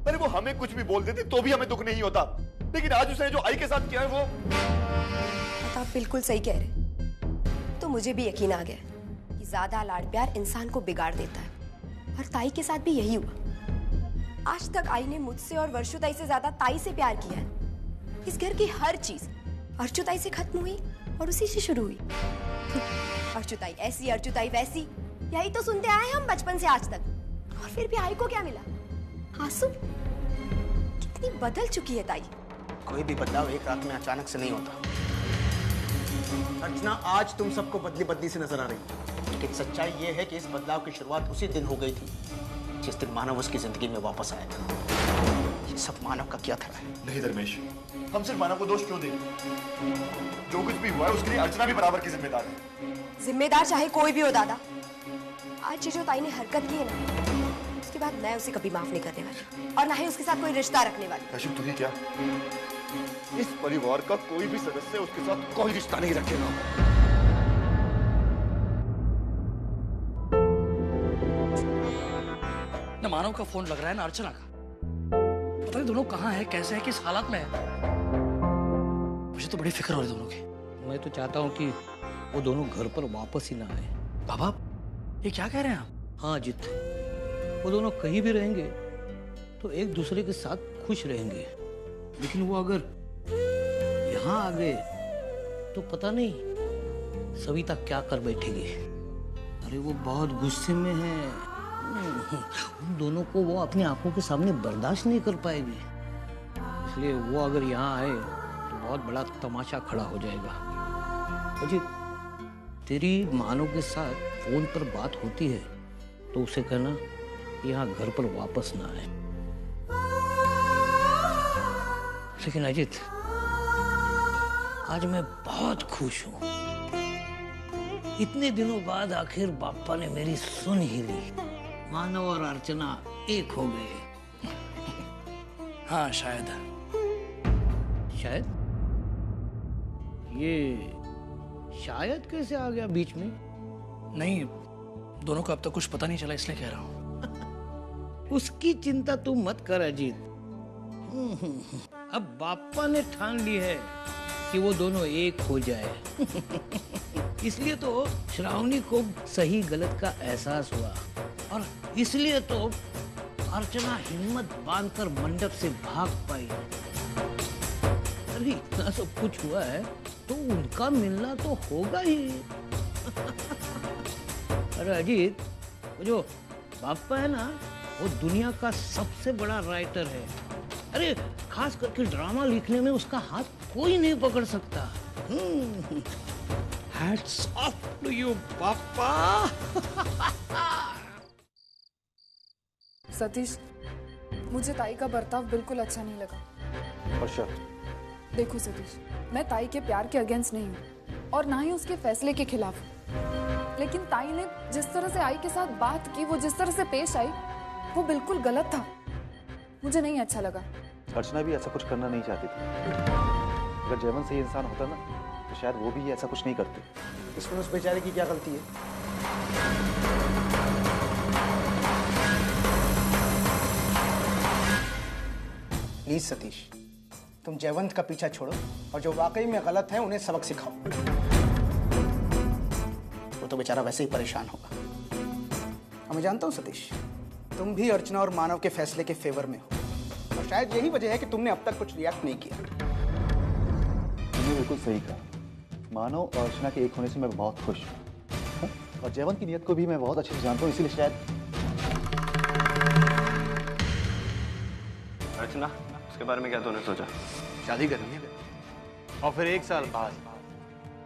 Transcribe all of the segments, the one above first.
अरे वो हमें कुछ भी बोल देती तो भी हमें दुख नहीं होता, लेकिन आज उसने जो आई के साथ किया है वो। आप बिल्कुल सही कह रहे। तो मुझे भी यकीन आ गया कि ज्यादा लाड़ प्यार इंसान को बिगाड़ देता है, और ताई के साथ भी यही हुआ। आज तक आई ने मुझसे और वर्षु ताई से ज्यादा ताई से प्यार किया है। इस घर की हर चीज अर्चु ताई से खत्म हुई और उसी से शुरू हुई। अर्चु ताई ऐसी, अर्चु ताई वैसी, यही तो सुनते आए हम बचपन से आज तक। और फिर भी आई को क्या मिला? आंसू। कितनी बदल चुकी है ताई। कोई भी बदलाव एक रात में अचानक से नहीं होता। अर्चना, आज तुम सबको बदली बदली से नजर आ रही है, लेकिन सच्चाई ये है कि इस बदलाव की शुरुआत उसी दिन हो गई थी जिस दिन मानव उसकी जिंदगी में वापस आया था। ये सब मानव का क्या था? नहीं धर्मेश, हम सिर्फ मानव को दोष क्यों दें? जो कुछ भी हुआ है उसके लिए अर्चना भी बराबर की जिम्मेदार है। जिम्मेदार चाहे कोई भी हो दादा। आज ये जो ताई ने हरकत की है ना, उसके बाद मैं उसे कभी माफ नहीं करने वाली, और ना ही उसके साथ कोई रिश्ता रखने वाली। कशिप तुझे क्या, इस परिवार का कोई भी सदस्य उसके साथ कोई रिश्ता नहीं रखेगा। ना मानव का फोन लग रहा है ना अर्चना का। पता नहीं दोनों कहाँ है, कैसे है, किस हालत में है। मुझे तो बड़ी फिक्र हो रही दोनों की। मैं तो चाहता हूँ कि वो दोनों घर पर वापस ही ना आए। बाबा ये क्या कह रहे हैं आप? हाँ अजित, वो दोनों कहीं भी रहेंगे तो एक दूसरे के साथ खुश रहेंगे, लेकिन वो अगर यहाँ आ गए तो पता नहीं सविता क्या कर बैठेगी। अरे वो बहुत गुस्से में है, उन दोनों को वो अपनी आंखों के सामने बर्दाश्त नहीं कर पाएगी। इसलिए वो अगर यहाँ आए तो बहुत बड़ा तमाशा खड़ा हो जाएगा। अजित, तेरी मानव के साथ फोन पर बात होती है तो उसे कहना यहाँ घर पर वापस ना आए। लेकिन अजित, आज मैं बहुत खुश हूं। इतने दिनों बाद आखिर बापा ने मेरी सुन ही ली। मानव और अर्चना एक हो गए। हाँ शायद। शायद? ये शायद कैसे आ गया बीच में? नहीं, दोनों को अब तक कुछ पता नहीं चला, इसलिए कह रहा हूँ। उसकी चिंता तू मत कर अजीत। अब बापा ने ठान ली है कि वो दोनों एक हो जाए। इसलिए तो श्रावणी को सही गलत का एहसास हुआ, और इसलिए तो अर्चना हिम्मत बांधकर मंडप से भाग पाई। अरे इतना सब कुछ हुआ है तो उनका मिलना तो होगा ही। अरे अजीत, वो जो बापा है ना, वो दुनिया का सबसे बड़ा राइटर है। अरे खास करके ड्रामा लिखने में उसका हाथ कोई नहीं पकड़ सकता। हैट्स ऑफ टू यू पापा। सतीश, मुझे ताई का बर्ताव बिल्कुल अच्छा नहीं लगा। वर्षा, देखो सतीश, मैं ताई के प्यार के अगेंस्ट नहीं हूँ और ना ही उसके फैसले के खिलाफ हूँ, लेकिन ताई ने जिस तरह से आई के साथ बात की, वो जिस तरह से पेश आई, वो बिल्कुल गलत था। मुझे नहीं अच्छा लगा। अर्चना भी ऐसा कुछ करना नहीं चाहती थी। अगर जयवंत सही इंसान होता ना तो शायद वो भी ऐसा कुछ नहीं करते। इसमें उस बेचारे की क्या गलती है? प्लीज सतीश, तुम जयवंत का पीछा छोड़ो और जो वाकई में गलत है उन्हें सबक सिखाओ। वो तो बेचारा वैसे ही परेशान होगा। और मैं जानता हूँ सतीश, तुम भी अर्चना और मानव के फैसले के फेवर में हो, और शायद यही वजह है कि तुमने अब तक कुछ रिएक्ट नहीं किया। तुमने बिल्कुल सही कहा। मानव और अर्चना के एक होने से मैं बहुत खुश हूँ, और जयवंत की नीयत को भी मैं बहुत अच्छे से जानता हूँ, इसीलिए शायद। अर्चना, उसके बारे में क्या तूने सोचा? शादी करनी है और फिर 1 साल बाद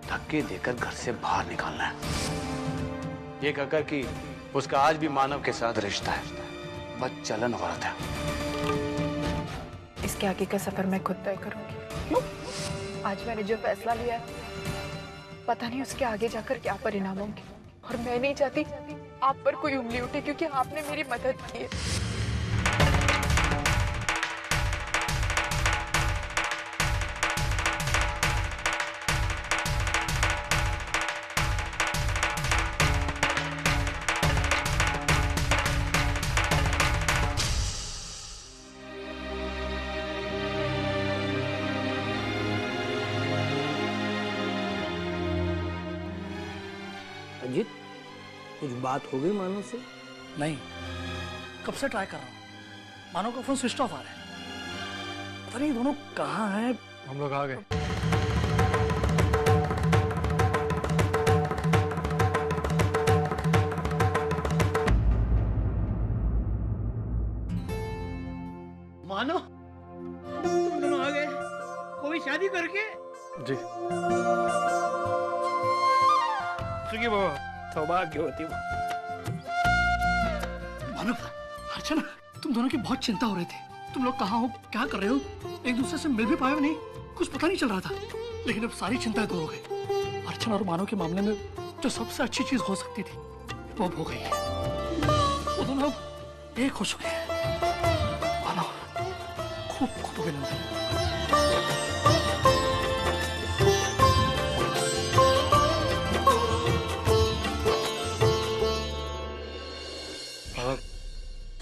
धक्के देकर घर से बाहर निकालना है, ये कहकर कि उसका आज भी मानव के साथ रिश्ता है। बस चलन औरत है। इसके आगे का सफर मैं खुद तय करूंगी। आज मैंने जो फैसला लिया है, पता नहीं उसके आगे जाकर क्या परिणाम होंगे, और मैं नहीं चाहती आप पर कोई उंगली उठे, क्योंकि आपने मेरी मदद की है। अजीत, कुछ बात हो गई मानो से? नहीं, कब से ट्राई कर रहा हूँ, मानो का फोन स्विच ऑफ आ रहा है। पता नहीं दोनों कहाँ हैं। हम लोग आ गए। मानो, तुम दोनों आ गए, वो भी शादी करके? जी। सुखी बाबा, सौभाग्यवती वो। मानव, अर्चना, तुम दोनों की बहुत चिंता हो रही थी। तुम लोग कहाँ हो, क्या कर रहे हो, एक दूसरे से मिल भी पाए नहीं, कुछ पता नहीं चल रहा था। लेकिन अब सारी चिंताएं दूर हो गई। अर्चना और मानव के मामले में जो सबसे अच्छी चीज हो सकती थी वो अब हो गई है। वो दोनों एक हो चुके हैं। मानव, खूब खूब अभिनंदन।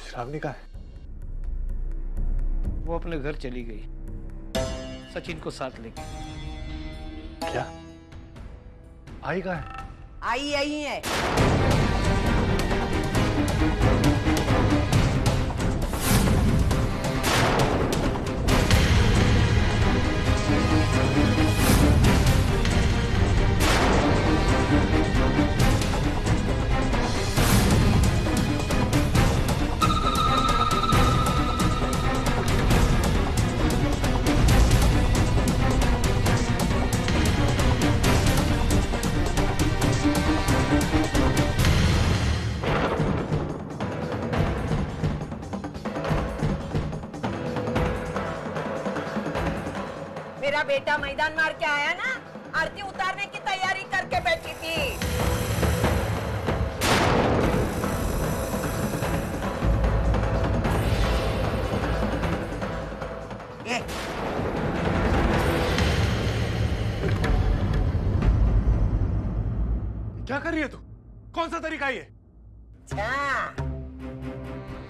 श्रावणी कहाँ है? वो अपने घर चली गई, सचिन को साथ लेके। क्या? आई कहाँ है? आई यही है। मेरा बेटा मैदान मार के आया ना, आरती उतारने की तैयारी करके बैठी थी। ये क्या कर रही है तू? कौन सा तरीका ये? अच्छा,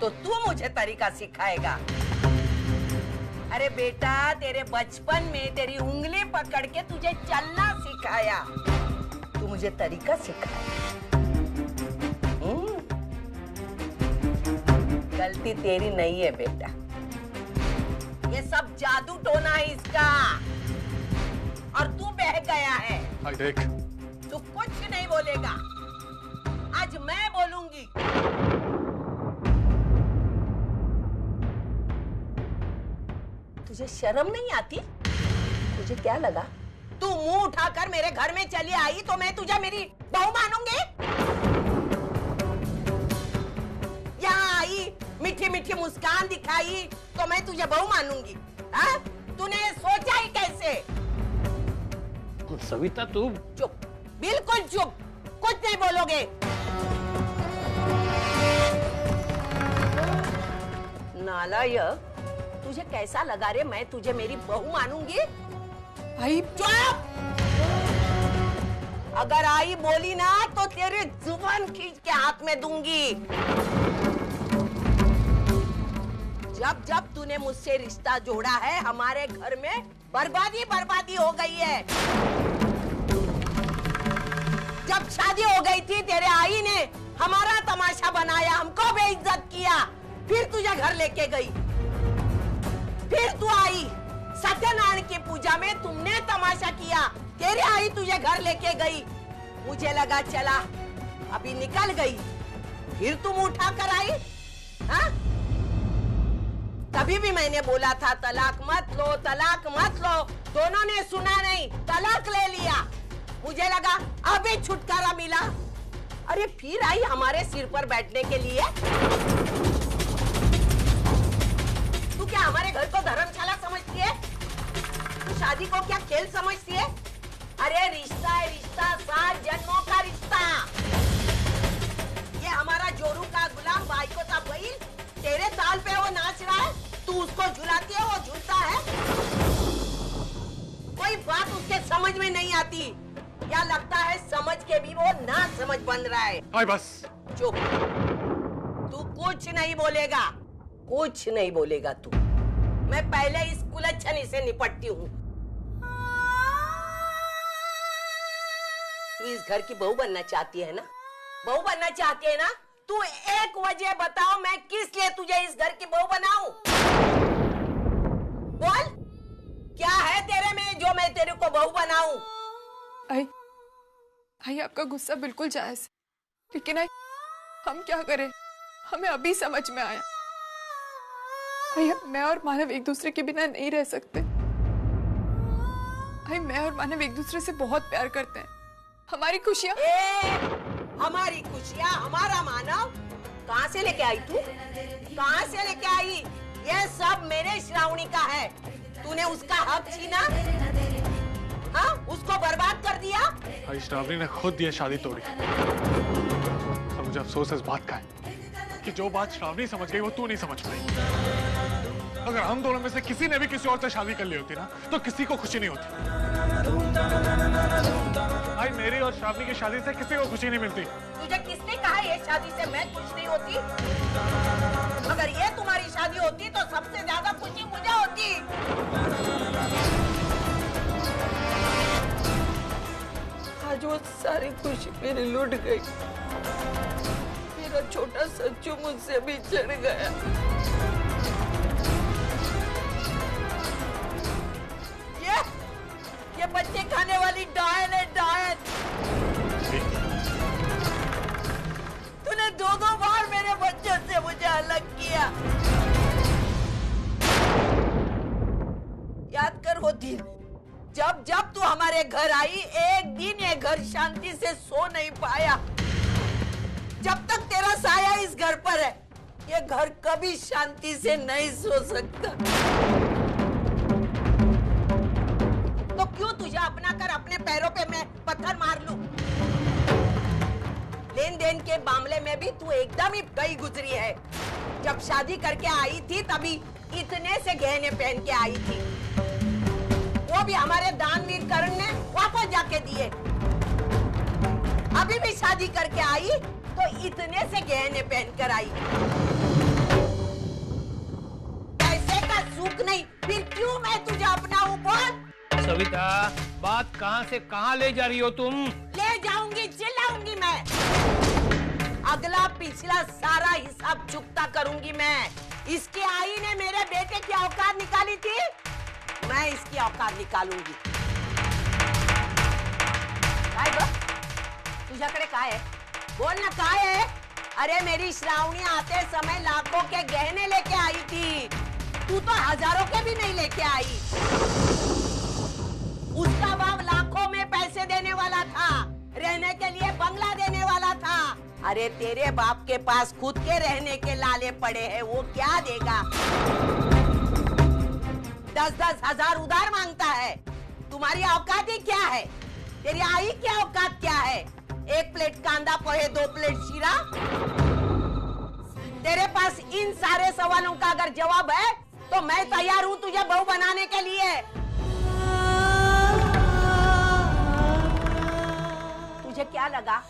तो तू मुझे तरीका सिखाएगा? अरे बेटा, तेरे बचपन में तेरी उंगली पकड़ के तुझे चलना सिखाया, तू मुझे तरीका सिखाया। गलती तेरी नहीं है बेटा, ये सब जादू टोना है इसका, और तू बह गया है। भाई देख, तू कुछ नहीं बोलेगा, आज मैं बोलूंगी। तुझे शर्म नहीं आती? तुझे क्या लगा तू मुंह उठाकर मेरे घर में चली आई तो मैं तुझे मेरी बहू मानूंगी? यहाँ आई, मीठी मीठी मुस्कान दिखाई तो मैं तुझे बहू मानूंगी? हाँ? तूने ये सोचा ही कैसे? सविता, तू चुप, बिल्कुल चुप, कुछ नहीं बोलोगे। नालायक, तुझे कैसा लगा रे मैं तुझे मेरी बहू मानूंगी? भाई चुप! अगर आई बोली ना तो तेरी जुबान खींच के हाथ में दूंगी। जब जब तूने मुझसे रिश्ता जोड़ा है, हमारे घर में बर्बादी बर्बादी हो गई है। जब शादी हो गई थी, तेरे आई ने हमारा तमाशा बनाया, हमको बेइज्जत किया, फिर तुझे घर लेके गई। फिर तू आई, सत्यनारायण की पूजा में तुमने तमाशा किया, तेरी आई तुझे घर लेके गई। मुझे लगा चला अभी निकल गई, फिर तुम उठा कर आई। हाँ? तभी भी मैंने बोला था तलाक मत लो, तलाक मत लो, दोनों ने सुना नहीं, तलाक ले लिया। मुझे लगा अभी छुटकारा मिला, अरे फिर आई हमारे सिर पर बैठने के लिए। तू क्या हमारे घर को धर्मशाला समझती है? तू शादी को क्या खेल समझती है? अरे रिश्ता है रिश्ता, 7 जन्मों का रिश्ता। ये हमारा जोरू का गुलाम भाई को था भाई, तेरे ताल पे वो नाच रहा है, तू उसको झुलाती है, वो झूलता है। कोई बात उसके समझ में नहीं आती, या लगता है समझ के भी वो ना समझ बन रहा है। आई बस। चुप, तू कुछ नहीं बोलेगा, कुछ नहीं बोलेगा तू। मैं पहले इस कुलच्छनी से निपटती हूँ। तू इस घर की बहू बनना चाहती है ना? बहू बनना चाहती है ना? तू एक वजह बताओ, मैं किस लिए तुझे इस घर की बहू बनाऊं? बोल, क्या है तेरे में जो मैं तेरे को बहू बनाऊं? आई आपका गुस्सा बिल्कुल जायज है, लेकिन आई हम क्या करें, हमें अभी समझ में आया। आई मैं और मानव एक दूसरे के बिना नहीं रह सकते। आई मैं और मानव एक दूसरे से बहुत प्यार करते हैं। हमारी खुशियाँ हमारी खुशियाँ, हमारा मानव कहाँ से लेके आई तू? कहाँ से लेके आई? ये सब मेरे श्रावणी का है। तूने उसका हक छीना, हाँ? उसको बर्बाद कर दिया। भाई श्रावणी ने खुद ये शादी तोड़ी। अब मुझे अफसोस इस बात का है कि जो बात श्रावणी समझ गई वो तू नहीं समझ पाई। अगर हम दोनों में से किसी ने भी किसी और से शादी कर ली होती ना, तो किसी को खुशी नहीं होती। भाई मेरी और श्रावणी की शादी से किसी को खुशी नहीं मिलती। तुझे किसने कहा ये शादी से मैं खुश नहीं होती? अगर ये तुम्हारी शादी होती तो सबसे ज्यादा खुशी मुझे होती। आज वो सारी खुशी मेरी लुट गई। मेरा छोटा सच्चू मुझसे भी चढ़ गया। ये बच्चे खाने वाली डायन है, डायन। तूने दो बार मेरे बच्चों से मुझे अलग किया। याद कर वो दिन जब तू हमारे घर आई, एक दिन ये घर शांति से सो नहीं पाया। जब तक तेरा साया इस घर पर है, ये घर कभी शांति से नहीं सो सकता। तो क्यों तुझे अपना कर अपने पैरों पे मैं पत्थर मार लूं? लेन देन के मामले में भी तू एकदम ही गई गुजरी है। जब शादी करके आई थी तभी इतने से गहने पहन के आई थी, वो भी हमारे दानवीर करण ने वापस जाके दिए। अभी भी शादी करके आई तो इतने से गहने पहन कर आई। पैसे का सुख नहीं, फिर क्यों मैं तुझे अपनाऊं? बोल सविता, बात कहां से कहां ले जा रही हो तुम? ले जाऊंगी, चिल्लाऊंगी मैं। अगला पिछला सारा हिसाब चुकता करूंगी मैं। इसकी आई ने मेरे बेटे की औकात निकाली थी, मैं इसकी औकात निकालूंगी। काय ग? तुझ्याकडे काय है? बोल ना काय है? अरे मेरी श्रावणी आते समय लाखों के गहने लेके आई थी, तू तो हजारों के भी नहीं लेके आई। उसका बाप लाखों में पैसे देने वाला था, रहने के लिए बंगला देने वाला था। अरे तेरे बाप के पास खुद के रहने के लाले पड़े हैं, वो क्या देगा? 10-10 हजार उधार मांगता है। तुम्हारी औकात ही क्या है? तेरी आई की औकात क्या है? 1 प्लेट कांदा पोहे, 2 प्लेट शीरा। तेरे पास इन सारे सवालों का अगर जवाब है तो मैं तैयार हूँ तुझे बहू बनाने के लिए। तुझे क्या लगा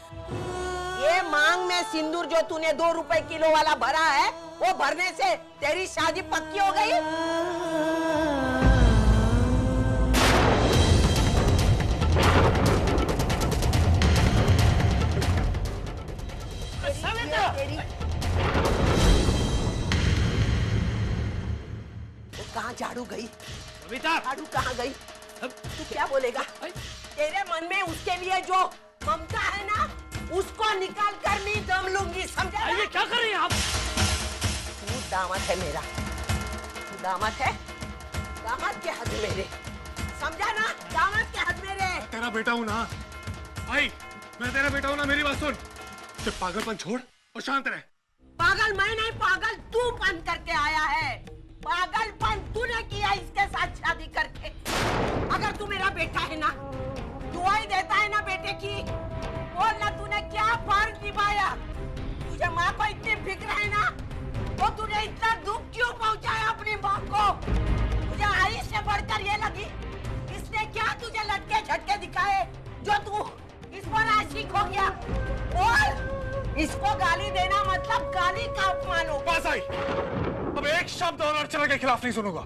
ये मांग में सिंदूर जो तूने 2 रुपए किलो वाला भरा है, वो भरने से तेरी शादी पक्की हो गई? तेरी कहाँ झाड़ू गई? झाड़ू कहाँ गई? तू क्या बोलेगा? तेरे मन में उसके लिए जो ममता है ना, उसको निकाल कर मैं दम लूंगी, समझा? ये क्या कर रही हैं आप? तू दामाद है मेरा, तू दामाद है, दामाद के हद मेरे, समझा ना? दामाद के हद मेरे। मैं तेरा बेटा हूँ ना भाई, मैं तेरा बेटा हूँ ना। मेरी बात सुन, तो पागलपन छोड़ और शांत रह। पागल मैं नहीं, पागल तू बन करके आया है। पागलपन तूने किया इसके साथ शादी करके। अगर तू मेरा बेटा है ना, दुआई देता है ना बेटे की, बोल ना तूने क्या फर्ज निभाया? तुझे माँ को इतनी फिक्र है ना, तो तूने इतना दुख क्यों पहुंचाया अपनी माँ को? तुझे आई से बढ़कर ये लगी, इसने क्या तुझे लटके झटके दिखाए जो तू इस पर आशिक हो गया? बोल, इसको गाली देना मतलब गाली का अपमान हो। बस आई, अब एक शब्द और अर्चना के खिलाफ नहीं सुनूंगा।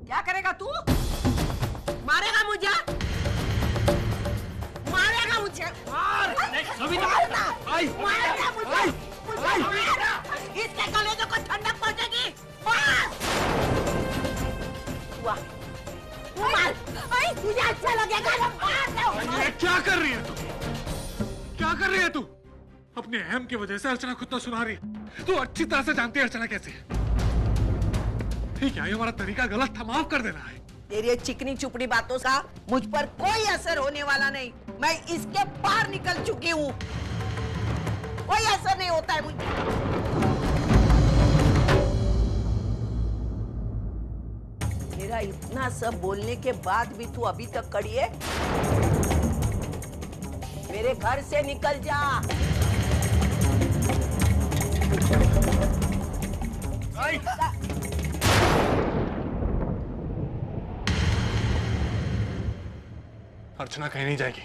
क्या करेगा तू? मारेगा मुझे? मारेगा मुझे? मारना मुझे, मुझे मारना। इसके कलेजों को ठंडक पहुंचेगी। मार। वाह, मार। तुझे अच्छा लगेगा ना, मार दो। ये क्या कर रही है तू? क्या कर रही है तू? अपने अहम की वजह से अर्चना खुद तो सुना रही है। तू अच्छी तरह से जानती है अर्चना कैसी है। ठीक है, ये हमारा तरीका गलत था, माफ कर देना है। तेरी ये चिकनी चुपड़ी बातों का मुझ पर कोई असर होने वाला नहीं। मैं इसके पार निकल चुकी हूँ, कोई असर नहीं होता है मुझे। मेरा इतना सब बोलने के बाद भी तू अभी तक खड़ी है? मेरे घर से निकल जा। अर्चना कहीं नहीं जाएगी।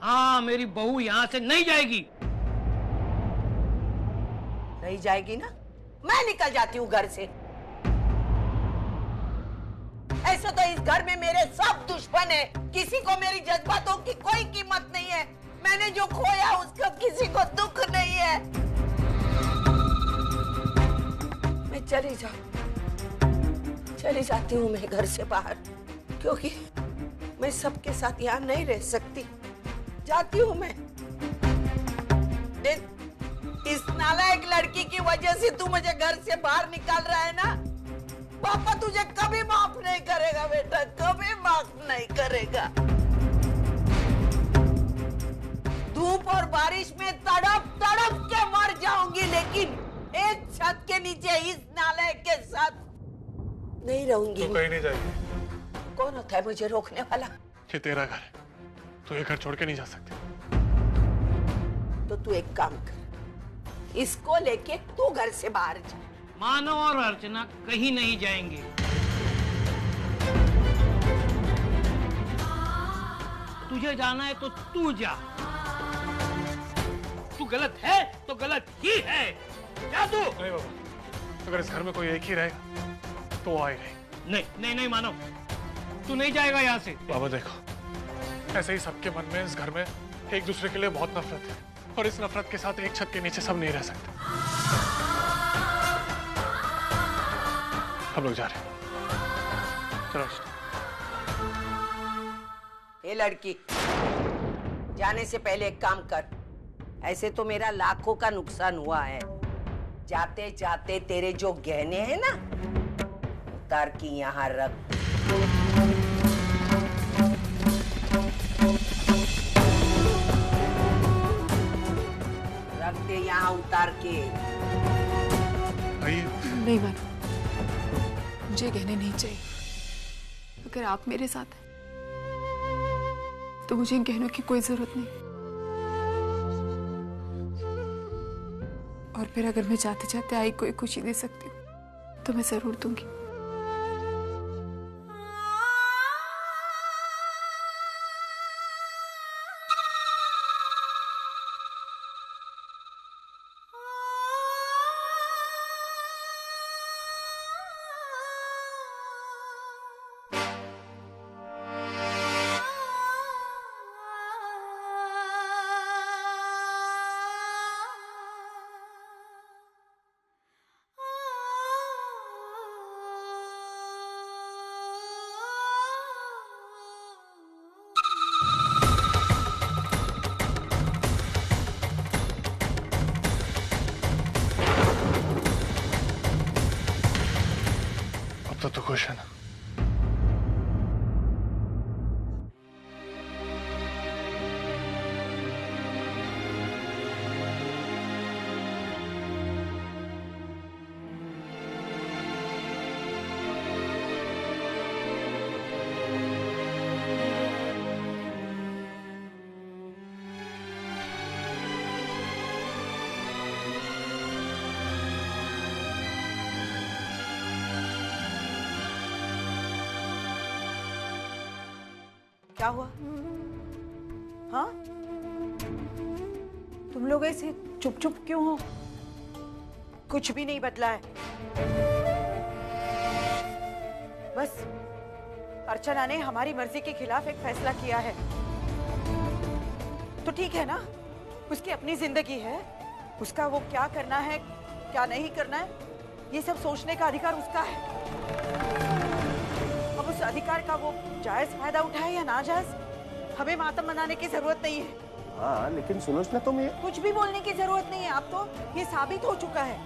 हाँ, मेरी बहू यहाँ से नहीं जाएगी। नहीं जाएगी ना? मैं निकल जाती हूँ घर से। ऐसे तो इस घर में मेरे सब दुश्मन है, किसी को मेरी जज्बातों की कोई कीमत नहीं है। मैंने जो खोया उसका किसी को दुख नहीं है। मैं चली जाती हूँ मैं घर से बाहर, क्योंकि मैं सबके साथ यहाँ नहीं रह सकती। जाती हूँ मैं। इस नालायक लड़की की वजह से तू मुझे घर से बाहर निकाल रहा है ना? पापा तुझे कभी माफ नहीं करेगा बेटा, कभी माफ नहीं करेगा। धूप और बारिश में तड़प तड़प के मर जाऊंगी, लेकिन एक छत के नीचे इस नालायक के साथ नहीं रहूंगी। तू कहीं नहीं जाएगी। कौन होता है मुझे रोकने वाला? ये तेरा घर है, तू ये घर छोड़ के नहीं जा सकती। तो तू एक काम कर, इसको लेके तू घर से बाहर जा। मानव और अर्चना कहीं नहीं जाएंगे। तुझे जाना है तो तू जा। तू गलत है तो गलत ही है। जा तू। नहीं बाबा, अगर इस घर में कोई एक ही रहेगा तो वो आएगा। नहीं नहीं नहीं मानव, तू नहीं जाएगा यहाँ से। बाबा देखो, ऐसे ही सबके मन में इस घर में एक दूसरे के लिए बहुत नफरत है, और इस नफरत के साथ एक छत के नीचे सब नहीं रह सकते। हम लोग जा रहे हैं। चलो। ये लड़की, जाने से पहले एक काम कर। ऐसे तो मेरा लाखों का नुकसान हुआ है। जाते जाते तेरे जो गहने हैं ना, उतार के यहाँ रख। रख दे यहाँ उतार के। नहीं मानो, मुझे गहने नहीं चाहिए। अगर आप मेरे साथ हैं तो मुझे इन गहनों की कोई जरूरत नहीं। और फिर अगर मैं जाते जाते आई कोई खुशी दे सकती हूँ तो मैं जरूर दूंगी। तो खुश है ना? क्या हुआ? हाँ, तुम लोग ऐसे चुप चुप क्यों हो? कुछ भी नहीं बदला है। बस अर्चना ने हमारी मर्जी के खिलाफ एक फैसला किया है तो ठीक है ना, उसकी अपनी जिंदगी है, उसका वो क्या करना है क्या नहीं करना है ये सब सोचने का अधिकार उसका है। अब उस अधिकार का वो जायज फायदा उठाए या नाजायज, हमें मातम मनाने की जरूरत नहीं है। हाँ लेकिन सुलोचना तुम ये कुछ भी बोलने की जरूरत नहीं है। अब तो ये साबित हो चुका है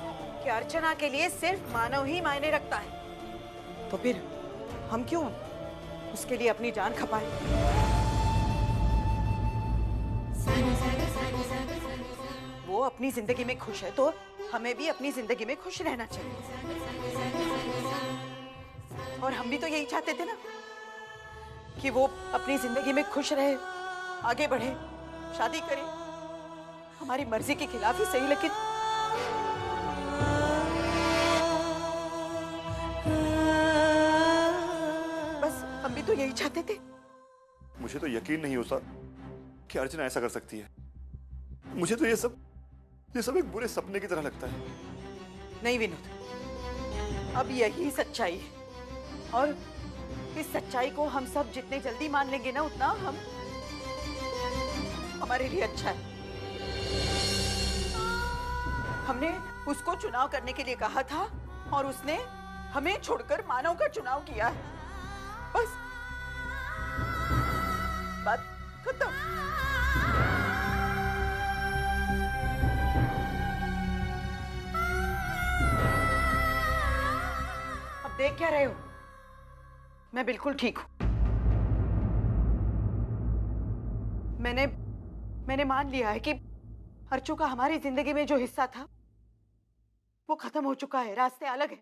कि अर्चना के लिए सिर्फ मानव ही मायने रखता है, तो फिर हम क्यों उसके लिए अपनी जान खपाएं? वो अपनी जिंदगी में खुश है तो हमें भी अपनी जिंदगी में खुश रहना चाहिए। और हम भी तो यही चाहते थे ना कि वो अपनी जिंदगी में खुश रहे, आगे बढ़े, शादी करे, हमारी मर्जी के खिलाफ ही सही, लेकिन बस हम भी तो यही चाहते थे। मुझे तो यकीन नहीं होता कि अर्चना ऐसा कर सकती है। मुझे तो ये सब एक बुरे सपने की तरह लगता है। नहीं विनोद, अब यही सच्चाई है और इस सच्चाई को हम सब जितने जल्दी मान लेंगे ना उतना हमारे लिए अच्छा है। हमने उसको चुनाव करने के लिए कहा था और उसने हमें छोड़कर मानव का चुनाव किया है। बस बात खत्म। अब देख क्या रहे हो, मैं बिल्कुल ठीक हूं। मैंने मान लिया है कि अर्चू का हमारी जिंदगी में जो हिस्सा था वो खत्म हो चुका है, रास्ते अलग हैं।